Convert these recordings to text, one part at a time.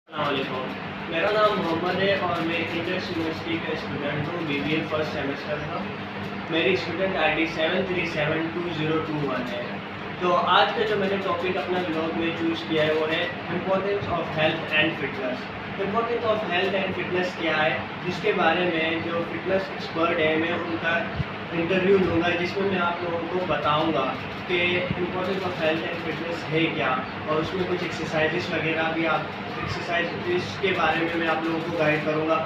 अस्सलामुअलैकुम। मेरा नाम मोहम्मद है और मैं इंडस यूनिवर्सिटी का स्टूडेंट हूँ, बीबीए फर्स्ट सेमेस्टर का। मेरी स्टूडेंट आईडी 737201 है। तो आज का जो मैंने टॉपिक अपना ब्लॉग में चूज़ किया है वो है importance of health and fitness. Importance of health and fitness क्या है, जिसके बारे में जो फिटनेस एक्सपर्ट है मैं उनका इंटरव्यू लूँगा, जिसमें मैं आप लोगों को बताऊँगा कि importance of health and fitness है क्या, और उसमें कुछ एक्सरसाइजेस वगैरह भी आप एक्सरसाइज के बारे में मैं आप लोगों को गाइड करूँगा।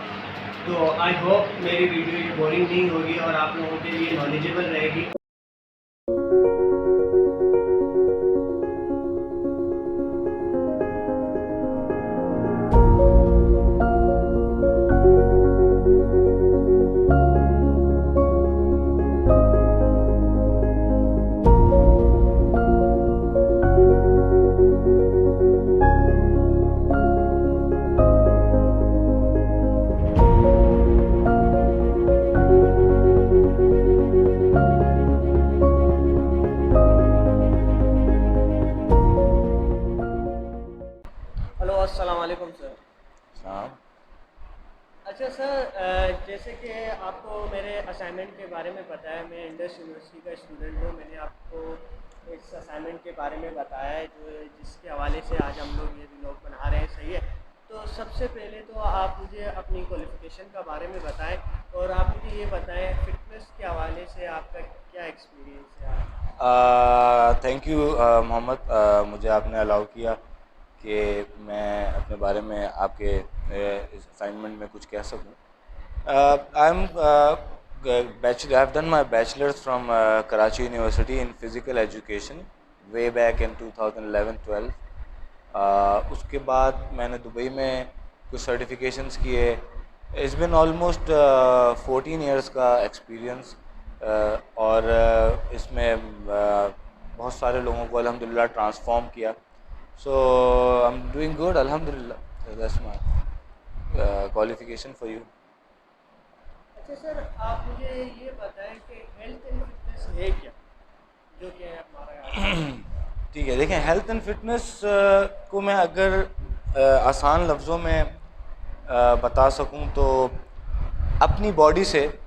तो आई होप मेरी वीडियो ये बोरिंग नहीं होगी और आप लोगों के लिए नॉलेजेबल रहेगी। हेलो, अस्सलाम वालेकुम सर। हाँ। अच्छा सर, जैसे कि आपको मेरे असाइनमेंट के बारे में पता है, मैं इंडस यूनिवर्सिटी का स्टूडेंट हूँ। मैंने आपको इस असाइनमेंट के बारे में बताया है जो जिसके हवाले से आज हम लोग ये व्लॉग बना रहे हैं, सही है। तो सबसे पहले तो आप मुझे अपनी क्वालिफ़िकेशन का बारे में बताएं और आप मुझे ये बताएं फिटनेस के हवाले से आपका क्या एक्सपीरियंस है। थैंक यू मोहम्मद, मुझे आपने अलाउ किया कि मैं अपने बारे में आपके इस असाइनमेंट में कुछ कह सकूं। I am bachelor, I have done my bachelors from Karachi university in physical education way back in 2011-12। उसके बाद मैंने दुबई में कुछ सर्टिफिकेशंस किए। इट्स बिन ऑलमोस्ट 14 इयर्स का एक्सपीरियंस, और इसमें बहुत सारे लोगों को अल्हम्दुलिल्लाह ट्रांसफॉर्म किया। सो आई एम डूइंग गुड अल्हम्दुलिल्लाह। That's my qualification for you. अच्छा सर, आप मुझे ये बताएं कि हेल्थ एंड फिटनेस है क्या, जो कि है हमारा आज का। ठीक है, देखें, हेल्थ एंड फिटनेस को मैं अगर आसान लफ्ज़ों में बता सकूं तो अपनी बॉडी से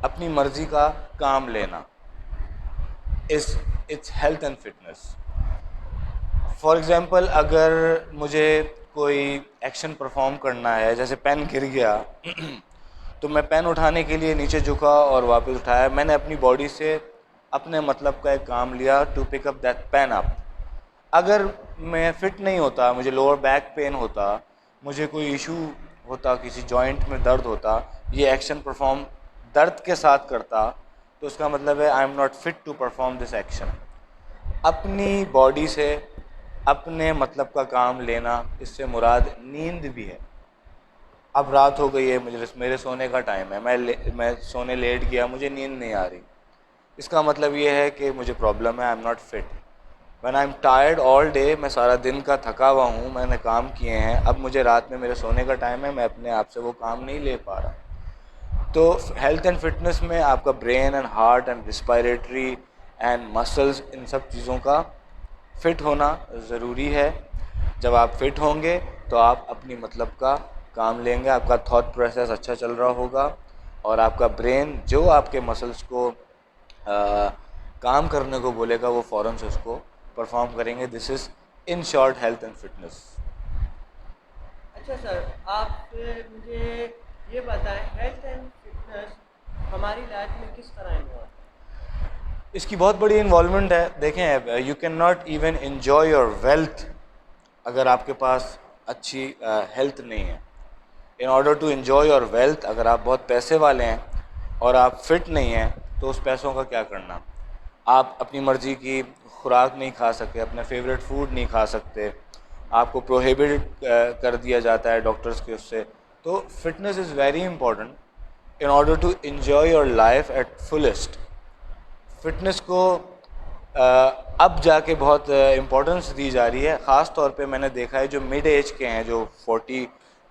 अपनी मर्ज़ी का काम लेना इस it's health and fitness. For example, अगर मुझे कोई एक्शन परफॉर्म करना है, जैसे पेन गिर गया तो मैं पेन उठाने के लिए नीचे झुका और वापस उठाया। मैंने अपनी बॉडी से अपने मतलब का एक काम लिया to pick up that pen up. अगर मैं फिट नहीं होता, मुझे लोअर बैक पेन होता, मुझे कोई इशू होता, किसी जॉइंट में दर्द होता, ये एक्शन परफॉर्म दर्द के साथ करता, तो उसका मतलब है I am not fit to perform this action. अपनी बॉडी से अपने मतलब का काम लेना, इससे मुराद नींद भी है। अब रात हो गई है, मुझे मेरे सोने का टाइम है, मैं सोने लेट गया, मुझे नींद नहीं आ रही, इसका मतलब ये है कि मुझे प्रॉब्लम है, I am not fit. When I am tired all day, मैं सारा दिन का थका हुआ हूँ, मैंने काम किए हैं, अब मुझे रात में मेरे सोने का टाइम है, मैं अपने आप से वो काम नहीं ले पा रहा। तो हेल्थ एंड फिटनेस में आपका brain and heart and respiratory and muscles, इन सब चीज़ों का फिट होना ज़रूरी है। जब आप फिट होंगे तो आप अपनी मतलब का काम लेंगे, आपका थॉट प्रोसेस अच्छा चल रहा होगा, और आपका ब्रेन जो आपके मसल्स को काम करने को बोलेगा वो फ़ौरन से उसको परफॉर्म करेंगे। This is in short health and fitness. अच्छा सर, आप मुझे ये बताएं हेल्थ एंड फिटनेस हमारी लाइफ में किस तरह इन्वॉल्व है। इसकी बहुत बड़ी इन्वॉल्वमेंट है। देखें, you can not even enjoy your wealth अगर आपके पास अच्छी हेल्थ नहीं है। In order to enjoy your wealth, अगर आप बहुत पैसे वाले हैं और आप फिट नहीं हैं तो उस पैसों का क्या करना। आप अपनी मर्ज़ी की खुराक नहीं खा सकते, अपने फेवरेट फूड नहीं खा सकते, आपको प्रोहिबिटेड कर दिया जाता है डॉक्टर्स के उससे। तो fitness is very important in order to enjoy your life at fullest. Fitness को अब जाके बहुत इम्पोर्टेंस दी जा रही है। ख़ास तौर पे मैंने देखा है जो मिड एज के हैं, जो 40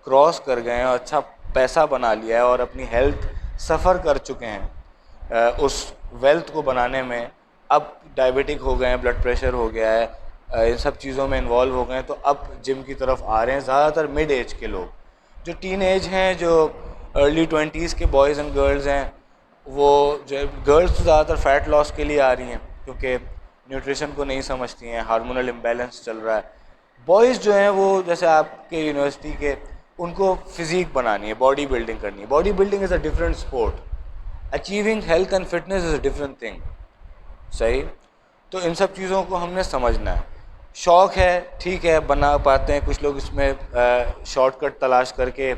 क्रॉस कर गए हैं और अच्छा पैसा बना लिया है और अपनी हेल्थ सफ़र कर चुके हैं उस वेल्थ को बनाने में। अब डायबिटिक हो गए हैं, ब्लड प्रेशर हो गया है, इन सब चीज़ों में इन्वॉल्व हो गए हैं, तो अब जिम की तरफ आ रहे हैं ज़्यादातर मिड एज के लोग। जो टीन एज हैं, जो अर्ली 20s के बॉयज़ एंड गर्ल्स हैं, वो जो गर्ल्स तो ज़्यादातर फ़ैट लॉस के लिए आ रही हैं क्योंकि न्यूट्रिशन को नहीं समझती हैं, हार्मोनल इम्बैलेंस चल रहा है। बॉयज़ जो हैं वो जैसे आपके यूनिवर्सिटी के, उनको फिज़ीक बनानी है, बॉडी बिल्डिंग करनी है। Body building is a different sport, achieving health and fitness is a different thing. सही। तो इन सब चीज़ों को हमने समझना है। शौक़ है, ठीक है, बना पाते हैं कुछ लोग, इसमें शॉर्टकट तलाश करके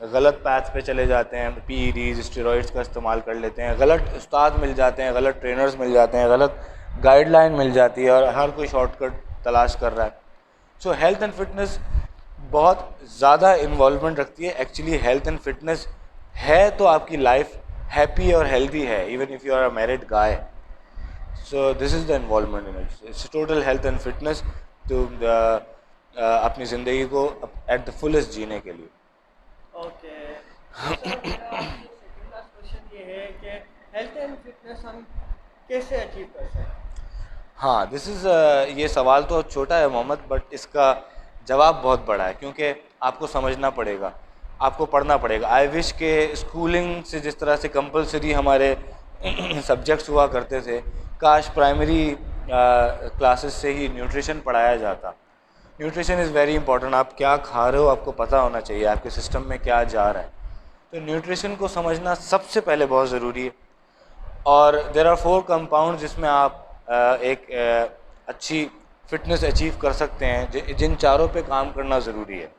गलत पैथ पे चले जाते हैं, पीईडीज़ स्टेरॉइड्स का इस्तेमाल कर लेते हैं, गलत उस्ताद मिल जाते हैं, गलत ट्रेनर्स मिल जाते हैं, गलत गाइडलाइन मिल जाती है और हर कोई शॉर्टकट तलाश कर रहा है। सो हेल्थ एंड फिटनेस बहुत ज़्यादा इन्वॉल्वमेंट रखती है। एक्चुअली हेल्थ एंड फिटनेस है तो आपकी लाइफ हैप्पी और हेल्दी है, even if you are a married guy. So this is the involvement in it. It's total health and fitness to अपनी ज़िंदगी को at the fullest जीने के लिए। ओके सर, मेरा आपसे सेकंड लास्ट क्वेश्चन ये है कि हेल्थ एंड फिटनेस हम कैसे अचीव कर सकते हैं? हाँ, ये सवाल तो छोटा है मोहम्मद, बट इसका जवाब बहुत बड़ा है क्योंकि आपको समझना पड़ेगा, आपको पढ़ना पड़ेगा। आई विश के स्कूलिंग से जिस तरह से कंपलसरी हमारे सब्जेक्ट्स हुआ करते थे, काश प्राइमरी क्लासेस से ही न्यूट्रिशन पढ़ाया जाता। Nutrition is very important. आप क्या खा रहे हो आपको पता होना चाहिए, आपके सिस्टम में क्या जा रहा है। तो न्यूट्रिशन को समझना सबसे पहले बहुत ज़रूरी है। और देयर आर 4 कंपाउंड जिसमें आप एक अच्छी फिटनेस अचीव कर सकते हैं, जिन चारों पे काम करना ज़रूरी है।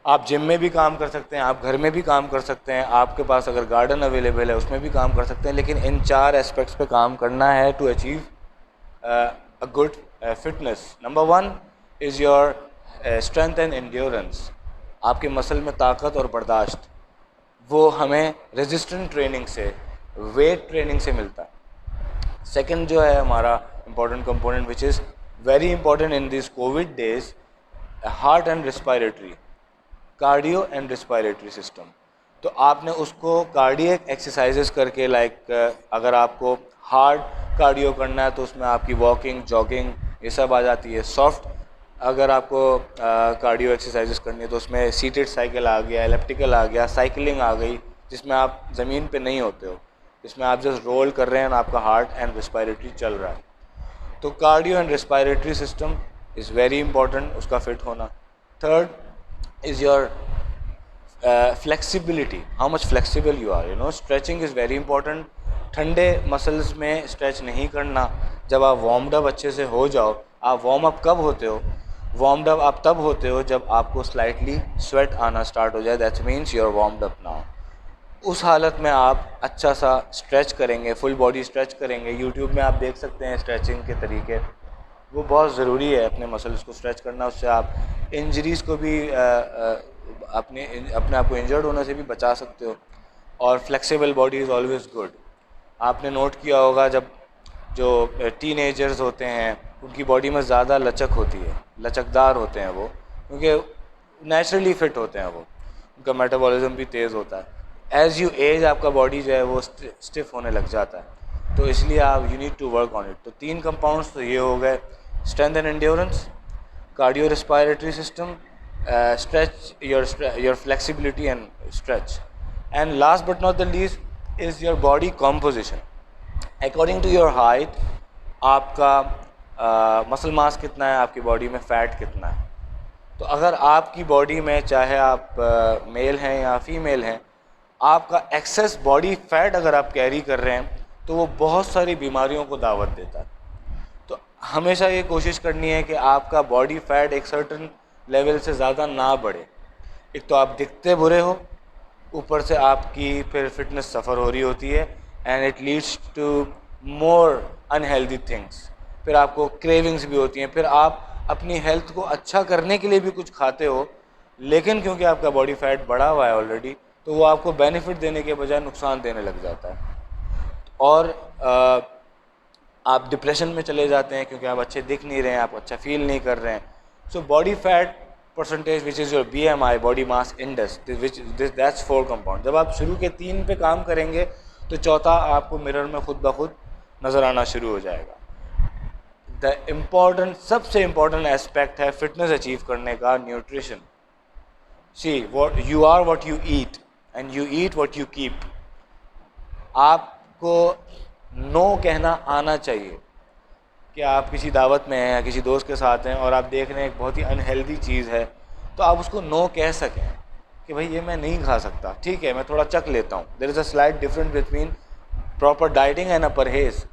आप जिम में भी काम कर सकते हैं, आप घर में भी काम कर सकते हैं, आपके पास अगर गार्डन अवेलेबल है उसमें भी काम कर सकते हैं, लेकिन इन 4 एस्पेक्ट्स पे काम करना है to achieve a good fitness. Number 1 is your strength and endurance. आपके मसल में ताकत और बर्दाश्त, वो हमें रेजिस्टेंट ट्रेनिंग से, वेट ट्रेनिंग से मिलता है। सेकंड जो है हमारा important component which is very important in this Covid days, heart and respiratory, cardio and respiratory system. तो आपने उसको कार्डियक एक्सरसाइजेस करके, अगर आपको हार्ड कार्डियो करना है तो उसमें आपकी वॉकिंग, जॉगिंग ये सब आ जाती है। सॉफ्ट अगर आपको कार्डियो एक्सरसाइजेस करनी है तो उसमें सीटेड साइकिल आ गया, एलिप्टिकल आ गया, साइकिलिंग आ गई, जिसमें आप ज़मीन पे नहीं होते हो, जिसमें आप जस्ट रोल कर रहे हैं और आपका हार्ट एंड रिस्पायरेटरी चल रहा है। तो cardio and respiratory system is very important, उसका फिट होना। Third is your flexibility, how much flexible you are, stretching is very important। ठंडे मसल्स में स्ट्रेच नहीं करना। जब आप वार्म्ड अप अच्छे से हो जाओ, आप वार्म अप कब होते हो? वार्म्ड अप आप तब होते हो जब आपको स्लाइटली स्वेट आना स्टार्ट हो जाए, that means you are warmed up now. उस हालत में आप अच्छा सा स्ट्रेच करेंगे, फुल बॉडी स्ट्रेच करेंगे। यूट्यूब में आप देख सकते हैं स्ट्रेचिंग के तरीके, वो बहुत ज़रूरी है अपने मसल्स को स्ट्रेच करना। उससे आप इंजरीज़ को भी अपने आप को इंजर्ड होने से भी बचा सकते हो। और flexible body is always good. आपने नोट किया होगा जब जो टीनेजर्स होते हैं उनकी बॉडी में ज़्यादा लचक होती है, लचकदार होते हैं वो, क्योंकि नेचुरली फिट होते हैं वो, उनका मेटाबॉलिज्म भी तेज़ होता है। एज़ यू एज आपका बॉडी जो है वो स्टिफ होने लग जाता है, तो इसलिए आप you need to work on it. तो 3 कंपाउंड्स तो ये हो गए, strength and endurance, cardio respiratory system, stretch your flexibility and stretch, and last but not the least is your body composition। according to your height आपका muscle mass कितना है, आपकी body में फ़ैट कितना है। तो अगर आपकी बॉडी में, चाहे आप मेल हैं या फीमेल हैं, आपका एक्सेस बॉडी फैट अगर आप कैरी कर रहे हैं तो वो बहुत सारी बीमारियों को दावत देता है। तो हमेशा ये कोशिश करनी है कि आपका बॉडी फैट एक सर्टन लेवल से ज़्यादा ना बढ़े। एक तो आप दिखते बुरे हो, ऊपर से आपकी फिर फिटनेस सफ़र हो रही होती है, and it leads to more unhealthy things. फिर आपको क्रेविंग्स भी होती हैं, फिर आप अपनी हेल्थ को अच्छा करने के लिए भी कुछ खाते हो, लेकिन क्योंकि आपका बॉडी फैट बढ़ा हुआ है ऑलरेडी, तो वो आपको बेनिफिट देने के बजाय नुकसान देने लग जाता है। और आप डिप्रेशन में चले जाते हैं क्योंकि आप अच्छे दिख नहीं रहे हैं, आप अच्छा फील नहीं कर रहे हैं। So body fat percentage which is your BMI, body mass index, that's 4 compound. जब आप शुरू के 3 पे काम करेंगे तो चौथा आपको मिरर में खुद ब खुद नज़र आना शुरू हो जाएगा। द इम्पॉर्टेंट सबसे इम्पॉर्टेंट एस्पेक्ट है फिटनेस अचीव करने का nutrition. See what you are what you eat and you eat what you keep. आपको नो कहना आना चाहिए कि आप किसी दावत में हैं या किसी दोस्त के साथ हैं और आप देख रहे हैं एक बहुत ही अनहेल्दी चीज़ है, तो आप उसको नो कह सकें कि भाई ये मैं नहीं खा सकता, ठीक है मैं थोड़ा चख लेता हूँ। There is a slight difference between proper dieting and a परहेज़।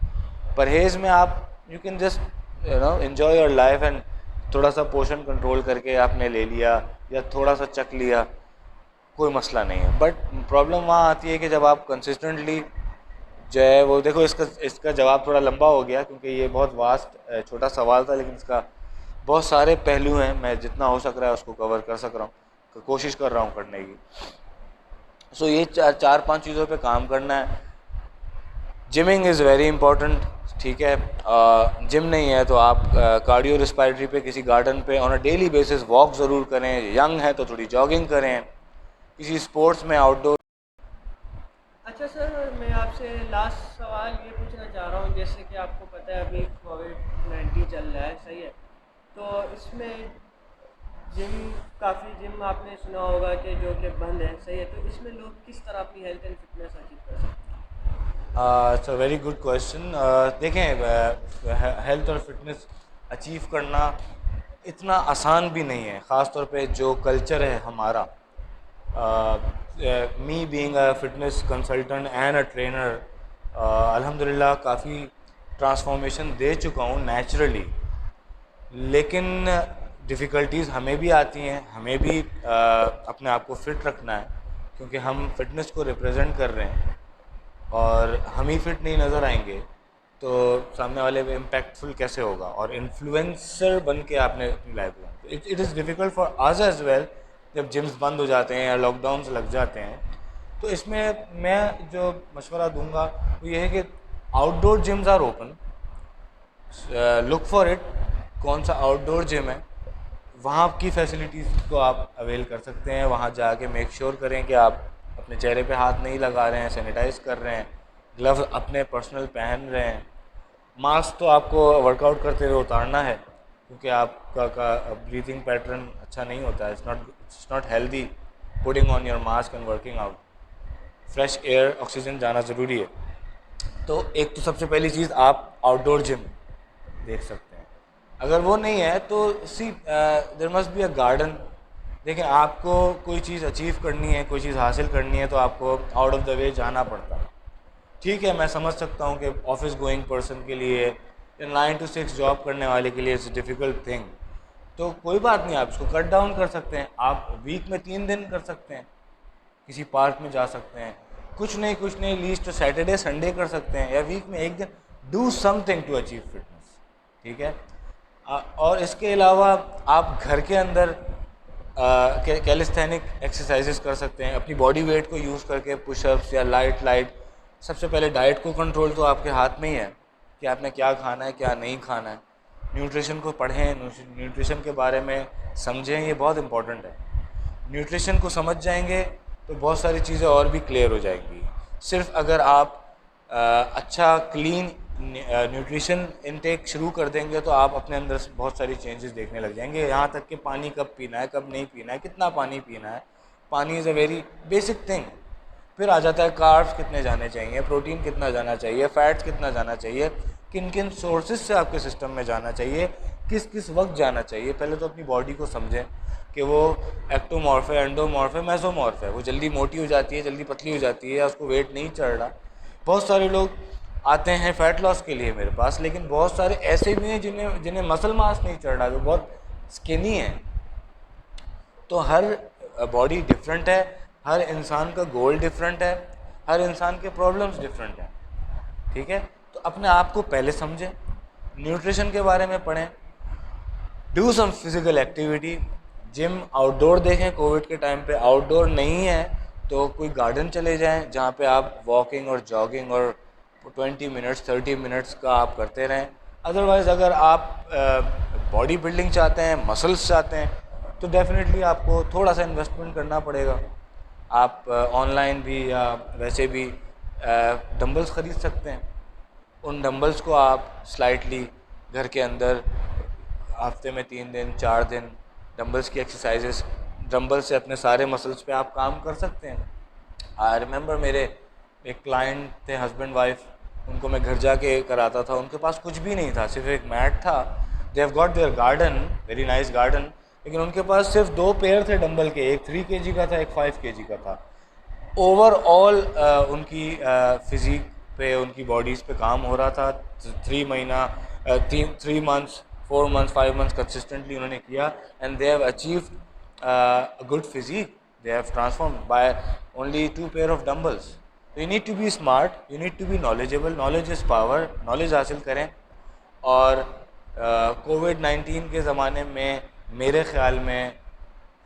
परहेज़ में आप you can just enjoy your life and थोड़ा सा पोर्शन कंट्रोल करके आपने ले लिया या थोड़ा सा चख लिया, कोई मसला नहीं है। बट प्रॉब्लम वहाँ आती है कि जब आप कंसिस्टेंटली जो है वो, देखो इसका जवाब थोड़ा लंबा हो गया क्योंकि ये बहुत वास्ट छोटा सवाल था, लेकिन इसका बहुत सारे पहलू हैं। मैं जितना हो सक रहा है उसको कवर कर सक रहा हूँ, कोशिश कर रहा हूँ करने की। सो ये चार पांच चीज़ों पे काम करना है। जिमिंग इज़ वेरी इंपॉर्टेंट, ठीक है। जिम नहीं है तो आप कार्डियो रिस्पायरेटरी पे किसी गार्डन पे on a daily basis walk ज़रूर करें। यंग है तो थोड़ी जॉगिंग करें, किसी स्पोर्ट्स में आउटडोर। अच्छा सर, मैं आपसे लास्ट सवाल ये पूछना चाह रहा हूँ, जैसे कि आपको पता है अभी कोविड-19 चल रहा है, सही है, तो इसमें जिम, काफ़ी जिम आपने सुना होगा कि जो कि बंद है, सही है, तो इसमें लोग किस तरह अपनी हेल्थ एंड फिटनेस अचीव कर सकते हैं? It's a very good question. देखें, हेल्थ और फिटनेस अचीव करना इतना आसान भी नहीं है, ख़ास तौर पे जो कल्चर है हमारा। Me being a fitness consultant and a trainer, अल्हम्दुलिल्लाह काफ़ी ट्रांसफॉर्मेशन दे चुका हूँ नेचुरली, लेकिन डिफ़िकल्टीज़ हमें भी आती हैं। हमें भी अपने आप को फ़िट रखना है क्योंकि हम फिटनेस को रिप्रेजेंट कर रहे हैं, और हम ही फिट नहीं नज़र आएंगे तो सामने वाले पे इम्पैक्टफुल कैसे होगा। और इन्फ्लुएंसर बन के आपने अपनी लाइफ को, it is difficult for us as well जब जिम्स बंद हो जाते हैं या लॉकडाउन्स लग जाते हैं। तो इसमें मैं जो मशवरा दूंगा वो ये है कि outdoor gyms are open, look for it. कौन सा आउटडोर जिम है, वहाँ की फैसिलिटीज़ को आप अवेल कर सकते हैं। वहाँ जाके मेक श्योर करें कि आप अपने चेहरे पे हाथ नहीं लगा रहे हैं, सैनिटाइज़ कर रहे हैं, ग्लव्स अपने पर्सनल पहन रहे हैं। मास्क तो आपको वर्कआउट करते हुए उतारना है क्योंकि आपका ब्रीथिंग पैटर्न अच्छा नहीं होता है। It's not healthy putting on your mask and working out. Fresh air, oxygen जाना ज़रूरी है। तो एक तो सबसे पहली चीज़ आप आउटडोर जिम देख सकते हैं। अगर वो नहीं है तो see there must be a garden. देखिए, आपको कोई चीज़ अचीव करनी है, कोई चीज़ हासिल करनी है तो आपको आउट ऑफ द वे जाना पड़ता है। ठीक है, मैं समझ सकता हूँ कि ऑफिस गोइंग पर्सन के लिए या 9 to 6 जॉब करने वाले के लिए इट्स डिफ़िकल्ट थिंग, तो कोई बात नहीं, आप इसको कट डाउन कर सकते हैं। आप वीक में 3 दिन कर सकते हैं, किसी पार्क में जा सकते हैं, कुछ नहीं लीस्ट तो सैटरडे संडे कर सकते हैं, या वीक में एक दिन। Do something to achieve fitness, ठीक है। और इसके अलावा आप घर के अंदर कैलिस्थेनिक एक्सरसाइजेस कर सकते हैं अपनी बॉडी वेट को यूज़ करके, पुशअप्स या लाइट। सबसे पहले डाइट को कंट्रोल तो आपके हाथ में ही है कि आपने क्या खाना है क्या नहीं खाना है। न्यूट्रिशन को पढ़ें, न्यूट्रिशन के बारे में समझें, ये बहुत इंपॉर्टेंट है। न्यूट्रिशन को समझ जाएंगे तो बहुत सारी चीज़ें और भी क्लियर हो जाएंगी। सिर्फ अगर आप अच्छा क्लीन न्यूट्रिशन इनटेक शुरू कर देंगे तो आप अपने अंदर से बहुत सारी चेंजेस देखने लग जाएंगे। यहाँ तक कि पानी कब पीना है, कब नहीं पीना है, कितना पानी पीना है। पानी is a very basic thing. फिर आ जाता है कार्ब्स कितने जाने चाहिए, प्रोटीन कितना जाना चाहिए, फैट्स कितना जाना चाहिए, किन किन सोर्सेज से आपके सिस्टम में जाना चाहिए, किस किस वक्त जाना चाहिए। पहले तो अपनी बॉडी को समझें कि वो एक्टोमॉर्फ है, एंडोमॉर्फ है, मेसोमॉर्फ है। वो जल्दी मोटी हो जाती है, जल्दी पतली हो जाती है, उसको वेट नहीं चढ़ रहा। बहुत सारे लोग आते हैं फ़ैट लॉस के लिए मेरे पास, लेकिन बहुत सारे ऐसे भी हैं जिन्हें जिन्हें मसल मास नहीं चढ़ रहा, जो बहुत स्किनी है। तो हर बॉडी डिफरेंट है, हर इंसान का गोल डिफरेंट है, हर इंसान के प्रॉब्लम्स डिफरेंट हैं, ठीक है। तो अपने आप को पहले समझें, न्यूट्रिशन के बारे में पढ़ें, do some physical activity. Gym outdoor देखें, कोविड के टाइम पे आउटडोर नहीं है तो कोई गार्डन चले जाएं जहाँ पे आप वॉकिंग और जॉगिंग और 20 मिनट्स 30 मिनट्स का आप करते रहें। अदरवाइज़ अगर आप बॉडी बिल्डिंग चाहते हैं, मसल्स चाहते हैं, तो डेफिनेटली आपको थोड़ा सा इन्वेस्टमेंट करना पड़ेगा। आप ऑनलाइन भी या वैसे भी डंबल्स ख़रीद सकते हैं। उन डंबल्स को आप स्लाइटली घर के अंदर हफ्ते में 3 दिन 4 दिन डंबल्स की एक्सरसाइजेस, डंबल से अपने सारे मसल्स पे आप काम कर सकते हैं। आई रिमेंबर मेरे एक क्लाइंट थे, हस्बैंड वाइफ, उनको मैं घर जाके कराता था, उनके पास कुछ भी नहीं था, सिर्फ एक मैट था। They have got their garden, very nice garden, लेकिन उनके पास सिर्फ 2 पेयर थे डंबल के, एक 3 kg का था, एक 5 kg का था। ओवरऑल उनकी फिज़िक पे, उनकी बॉडीज़ पे काम हो रहा था। 3 मंथ्स 4 मंथ्स 5 मंथ्स कंसिस्टेंटली उन्होंने किया, and they have achieved good physique, they have transformed by only 2 pair of dumbbells. So you need to be smart, you need to be knowledgeable, knowledge is power, knowledge हासिल करें। और कोविड-19 के ज़माने में मेरे ख़्याल में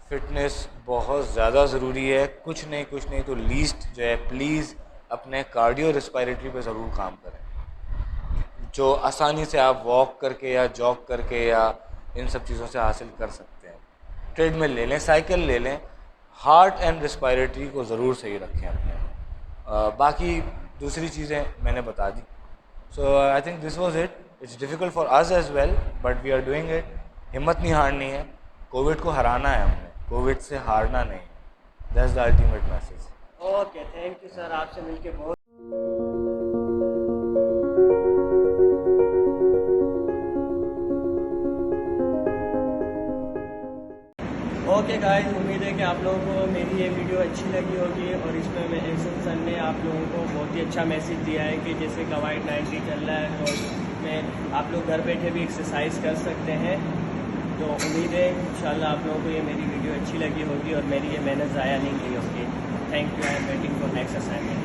फ़िटनेस बहुत ज़्यादा ज़रूरी है। कुछ नहीं तो लीस्ट जो है, प्लीज़ अपने कार्डियो रेस्पिरेटरी पे ज़रूर काम करें, जो आसानी से आप वॉक करके या जॉग करके या इन सब चीज़ों से हासिल कर सकते हैं। ट्रेडमिल ले लें, साइकिल ले लें, हार्ट एंड रेस्पिरेटरी को ज़रूर सही रखें अपने। बाकी दूसरी चीज़ें मैंने बता दी। So I think this was it. It's difficult for us as well, but we are doing it. हिम्मत नहीं हारनी है, कोविड को हराना है हमने, कोविड से हारना नहीं है। That's the ultimate message. Okay, thank you sir, आपसे मिलके बहुत ओके गाइस, उम्मीद है कि आप लोगों को मेरी ये वीडियो अच्छी लगी होगी, और इसमें मैं एहसन सर ने आप लोगों को बहुत ही अच्छा मैसेज दिया है कि जैसे कोविड-19 चल रहा है तो इसमें आप लोग घर बैठे भी एक्सरसाइज कर सकते हैं। तो उम्मीद है इंशाल्लाह आप लोगों को ये मेरी वीडियो अच्छी लगी होगी और मेरी ये मेहनत ज़ाया नहीं गई होगी। Thank you, I am waiting for next assignment.